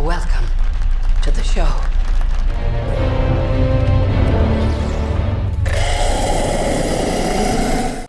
Welcome to the show.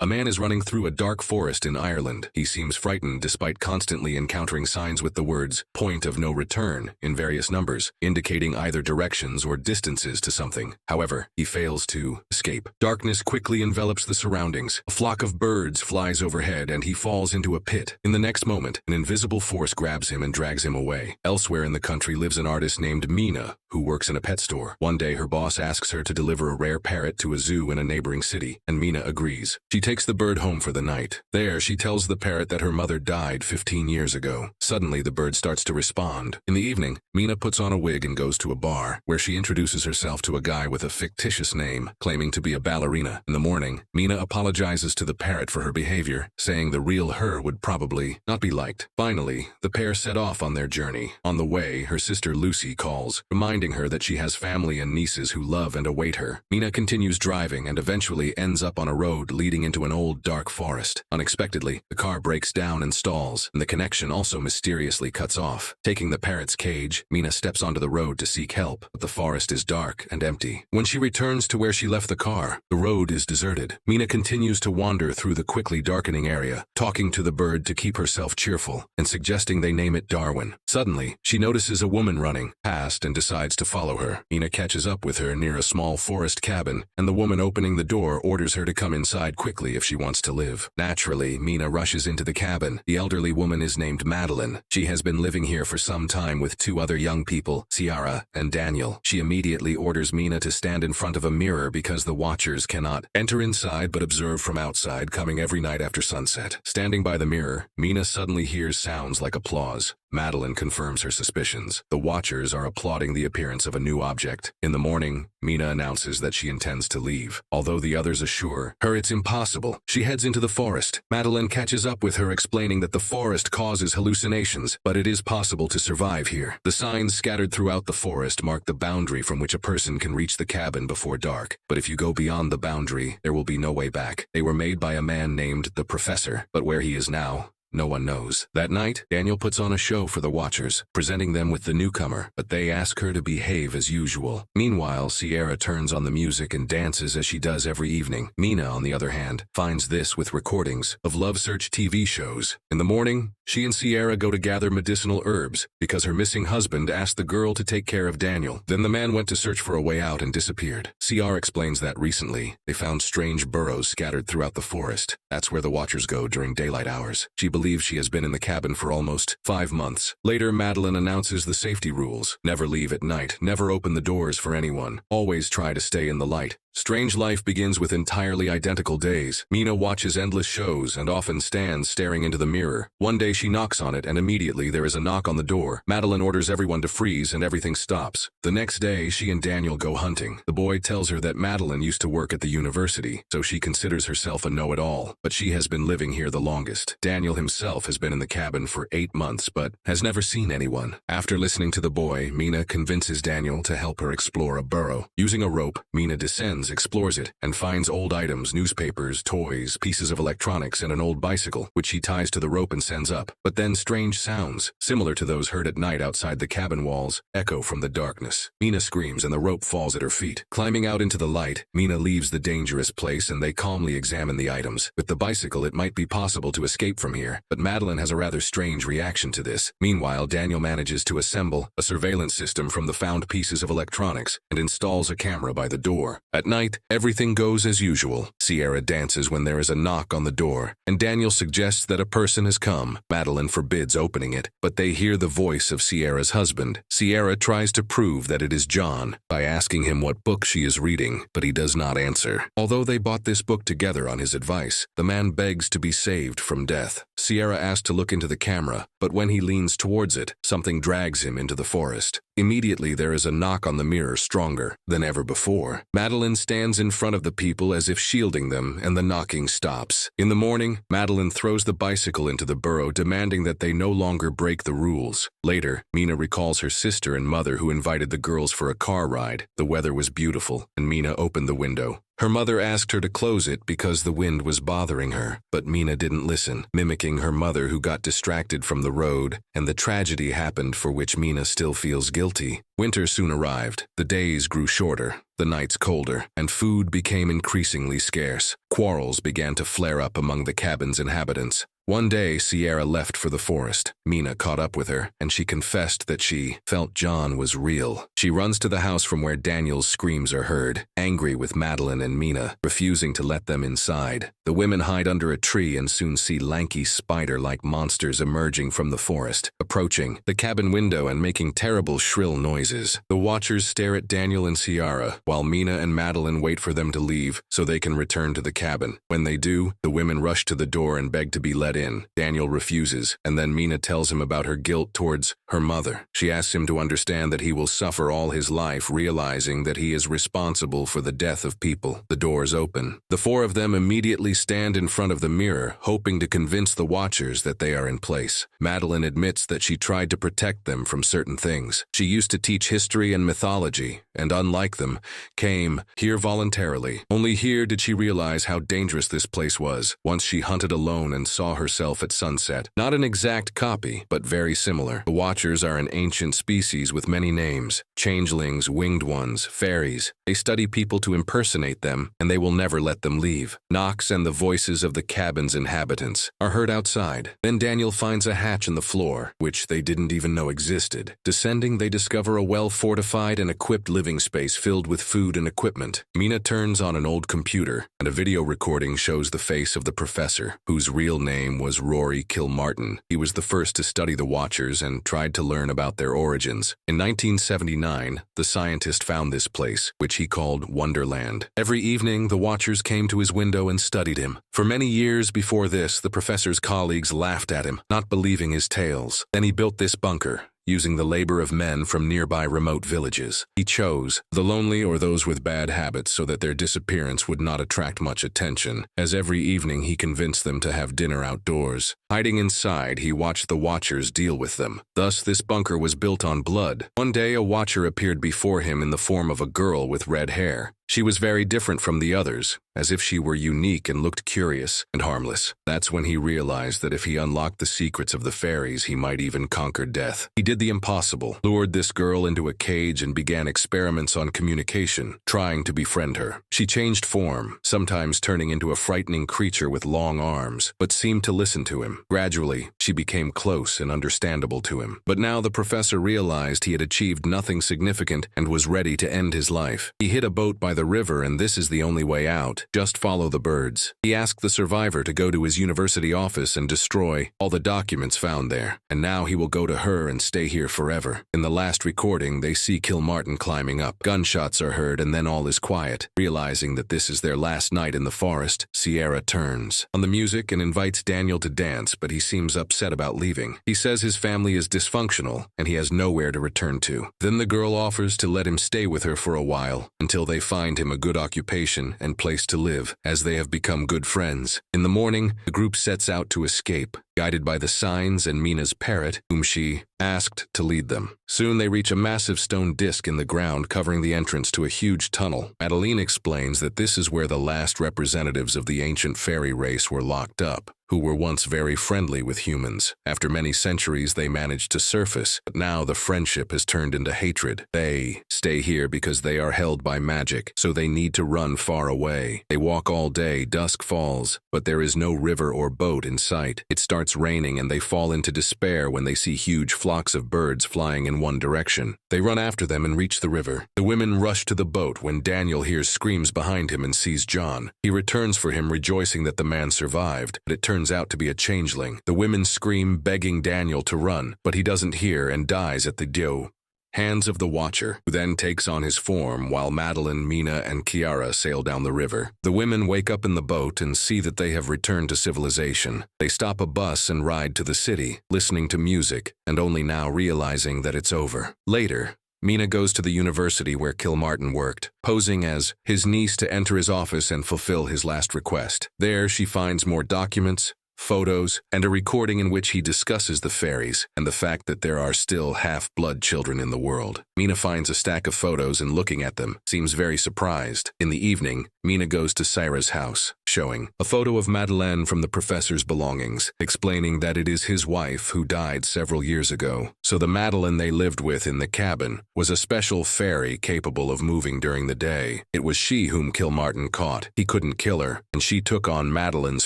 A man is running through a dark forest in Ireland. He seems frightened despite constantly encountering signs with the words "point of no return" in various numbers, indicating either directions or distances to something. However, he fails to escape. Darkness quickly envelops the surroundings. A flock of birds flies overhead and he falls into a pit. In the next moment, an invisible force grabs him and drags him away. Elsewhere in the country lives an artist named Mina, who works in a pet store. One day her boss asks her to deliver a rare parrot to a zoo in a neighboring city, and Mina agrees. She takes the bird home for the night. There, she tells the parrot that her mother died 15 years ago. Suddenly, the bird starts to respond. In the evening, Mina puts on a wig and goes to a bar, where she introduces herself to a guy with a fictitious name, claiming to be a ballerina. In the morning, Mina apologizes to the parrot for her behavior, saying the real her would probably not be liked. Finally, the pair set off on their journey. On the way, her sister Lucy calls, reminding her that she has family and nieces who love and await her. Mina continues driving and eventually ends up on a road leading into an old dark forest. Unexpectedly, the car breaks down and stalls, and the connection also mysteriously cuts off. Taking the parrot's cage, Mina steps onto the road to seek help, but the forest is dark and empty. When she returns to where she left the car, the road is deserted. Mina continues to wander through the quickly darkening area, talking to the bird to keep herself cheerful, and suggesting they name it Darwin. Suddenly, she notices a woman running past and decides to follow her. Mina catches up with her near a small forest cabin, and the woman opening the door orders her to come inside quickly if she wants to live. Naturally, Mina rushes into the cabin. The elderly woman is named Madeline. She has been living here for some time with two other young people, Ciara and Daniel. She immediately orders Mina to stand in front of a mirror because the watchers cannot enter inside but observe from outside, coming every night after sunset. Standing by the mirror, Mina suddenly hears sounds like applause. Madeline confirms her suspicions. The watchers are applauding the appearance of a new object. In the morning, Mina announces that she intends to leave. Although the others assure her it's impossible, she heads into the forest. Madeline catches up with her, explaining that the forest causes hallucinations, but it is possible to survive here. The signs scattered throughout the forest mark the boundary from which a person can reach the cabin before dark. But if you go beyond the boundary, there will be no way back. They were made by a man named the Professor, but where he is now, no one knows. That night, Daniel puts on a show for the watchers, presenting them with the newcomer, but they ask her to behave as usual. Meanwhile, Ciara turns on the music and dances as she does every evening. Mina, on the other hand, finds this with recordings of Love Search TV shows. In the morning, she and Ciara go to gather medicinal herbs because her missing husband asked the girl to take care of Daniel. Then the man went to search for a way out and disappeared. Ciara explains that recently, they found strange burrows scattered throughout the forest. That's where the watchers go during daylight hours. She believes she has been in the cabin for almost 5 months. Later, Madeline announces the safety rules. Never leave at night. Never open the doors for anyone. Always try to stay in the light. Strange life begins with entirely identical days. Mina watches endless shows and often stands staring into the mirror. One day she knocks on it and immediately there is a knock on the door. Madeline orders everyone to freeze and everything stops. The next day, she and Daniel go hunting. The boy tells her that Madeline used to work at the university, so she considers herself a know-it-all, but she has been living here the longest. Daniel himself has been in the cabin for 8 months, but has never seen anyone. After listening to the boy, Mina convinces Daniel to help her explore a burrow. Using a rope, Mina descends, explores it, and finds old items, newspapers, toys, pieces of electronics, and an old bicycle, which she ties to the rope and sends up. But then strange sounds, similar to those heard at night outside the cabin walls, echo from the darkness. Mina screams and the rope falls at her feet. Climbing out into the light, Mina leaves the dangerous place and they calmly examine the items. With the bicycle, it might be possible to escape from here, but Madeline has a rather strange reaction to this. Meanwhile, Daniel manages to assemble a surveillance system from the found pieces of electronics and installs a camera by the door. At night, everything goes as usual. Ciara dances when there is a knock on the door, and Daniel suggests that a person has come. Madeline forbids opening it, but they hear the voice of Ciara's husband. Ciara tries to prove that it is John by asking him what book she is reading, but he does not answer. Although they bought this book together on his advice, the man begs to be saved from death. Ciara asks to look into the camera, but when he leans towards it, something drags him into the forest. Immediately, there is a knock on the mirror, stronger than ever before. Madeline stands in front of the people as if shielding them, and the knocking stops. In the morning, Madeline throws the bicycle into the burrow, demanding that they no longer break the rules. Later, Mina recalls her sister and mother who invited the girls for a car ride. The weather was beautiful, and Mina opened the window. Her mother asked her to close it because the wind was bothering her, but Mina didn't listen, mimicking her mother who got distracted from the road, and the tragedy happened for which Mina still feels guilty. Winter soon arrived. The days grew shorter, the nights colder, and food became increasingly scarce. Quarrels began to flare up among the cabin's inhabitants. One day, Sierra left for the forest. Mina caught up with her, and she confessed that she felt John was real. She runs to the house from where Daniel's screams are heard, angry with Madeline and Mina, refusing to let them inside. The women hide under a tree and soon see lanky spider-like monsters emerging from the forest, approaching the cabin window and making terrible shrill noises. The watchers stare at Daniel and Sierra, while Mina and Madeline wait for them to leave so they can return to the cabin. When they do, the women rush to the door and beg to be let in. Daniel refuses, and then Mina tells him about her guilt towards her mother. She asks him to understand that he will suffer all his life, realizing that he is responsible for the death of people. The doors open. The four of them immediately stand in front of the mirror, hoping to convince the watchers that they are in place. Madeline admits that she tried to protect them from certain things. She used to teach history and mythology, and unlike them, came here voluntarily. Only here did she realize how dangerous this place was. Once she hunted alone and saw herself at sunset. Not an exact copy, but very similar. The Watchers are an ancient species with many names. Changelings, winged ones, fairies. They study people to impersonate them, and they will never let them leave. Knocks and the voices of the cabin's inhabitants are heard outside. Then Daniel finds a hatch in the floor, which they didn't even know existed. Descending, they discover a well-fortified and equipped living space filled with food and equipment. Mina turns on an old computer, and a video recording shows the face of the professor, whose real name was Rory Kilmartin. He was the first to study the Watchers and tried to learn about their origins. In 1979, the scientist found this place, which he called Wonderland. Every evening, the Watchers came to his window and studied him. For many years before this, the professor's colleagues laughed at him, not believing his tales. Then he built this bunker, using the labor of men from nearby remote villages. He chose the lonely or those with bad habits so that their disappearance would not attract much attention, as every evening he convinced them to have dinner outdoors. Hiding inside, he watched the Watchers deal with them. Thus, this bunker was built on blood. One day, a Watcher appeared before him in the form of a girl with red hair. She was very different from the others, as if she were unique and looked curious and harmless. That's when he realized that if he unlocked the secrets of the fairies, he might even conquer death. He did the impossible, lured this girl into a cage and began experiments on communication, trying to befriend her. She changed form, sometimes turning into a frightening creature with long arms, but seemed to listen to him. Gradually, she became close and understandable to him. But now the professor realized he had achieved nothing significant and was ready to end his life. He hid a boat by the river, and this is the only way out. Just follow the birds. He asked the survivor to go to his university office and destroy all the documents found there. And now he will go to her and stay here forever. In the last recording, they see Kilmartin climbing up. Gunshots are heard, and then all is quiet. Realizing that this is their last night in the forest, Sierra turns on the music and invites Daniel to dance, but he seems upset about leaving. He says his family is dysfunctional, and he has nowhere to return to. Then the girl offers to let him stay with her for a while, until they find him a good occupation and place to live, as they have become good friends. In the morning, the group sets out to escape, guided by the signs and Mina's parrot, whom she asked to lead them. Soon they reach a massive stone disc in the ground covering the entrance to a huge tunnel. Madeline explains that this is where the last representatives of the ancient fairy race were locked up, who were once very friendly with humans. After many centuries, they managed to surface, but now the friendship has turned into hatred. They stay here because they are held by magic, so they need to run far away. They walk all day, dusk falls, but there is no river or boat in sight. It starts raining and they fall into despair when they see huge flocks of birds flying in one direction. They run after them and reach the river. The women rush to the boat when Daniel hears screams behind him and sees John. He returns for him, rejoicing that the man survived, but it turns out to be a changeling. The women scream, begging Daniel to run, but he doesn't hear and dies at the hands of the Watcher, who then takes on his form while Madeline, Mina, and Kiara sail down the river. The women wake up in the boat and see that they have returned to civilization. They stop a bus and ride to the city, listening to music, and only now realizing that it's over. Later, Mina goes to the university where Kilmartin worked, posing as his niece to enter his office and fulfill his last request. There, she finds more documents, photos, and a recording in which he discusses the fairies and the fact that there are still half-blood children in the world. Mina finds a stack of photos and looking at them, seems very surprised. In the evening, Mina goes to Syra's house, showing a photo of Madeleine from the professor's belongings, explaining that it is his wife who died several years ago. So the Madeleine they lived with in the cabin was a special fairy capable of moving during the day. It was she whom Kilmartin caught. He couldn't kill her, and she took on Madeleine's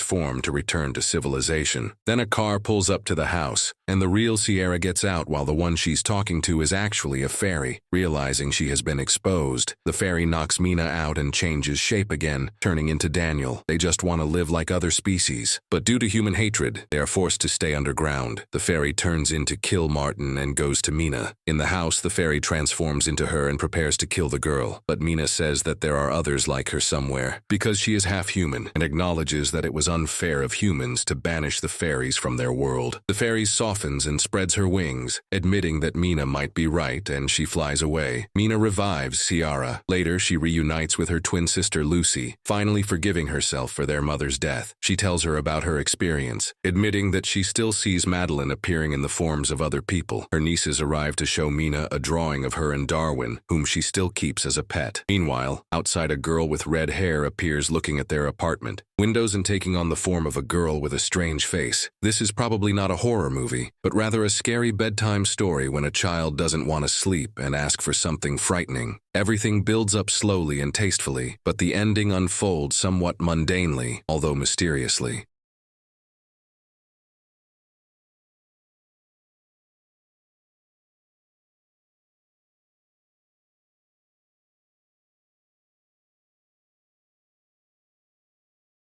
form to return to civilization. Then a car pulls up to the house, and the real Sierra gets out while the one she's talking to is actually a fairy. Realizing she has been exposed, the fairy knocks Mina out and changes shape again, turning into Daniel. They just want to live like other species, but due to human hatred, they are forced to stay underground. The fairy turns into Kilmartin and goes to Mina. In the house, the fairy transforms into her and prepares to kill the girl, but Mina says that there are others like her somewhere, because she is half human, and acknowledges that it was unfair of humans to banish the fairies from their world. The fairy softens and spreads her wings, admitting that Mina might be right, and she flies away. Mina revives Ciara. Later, she reunites with her twin sister Lucy, finally forgiving herself for their mother's death. She tells her about her experience, admitting that she still sees Madeleine appearing in the forms of other people. Her nieces arrive to show Mina a drawing of her and Darwin, whom she still keeps as a pet. Meanwhile, outside, a girl with red hair appears looking at their apartment, windows and taking on the form of a girl with a strange face. This is probably not a horror movie, but rather a scary bedtime story when a child doesn't want to sleep and ask for something frightening. Everything builds up slowly and tastefully, but the ending unfolds somewhat mundanely, although mysteriously.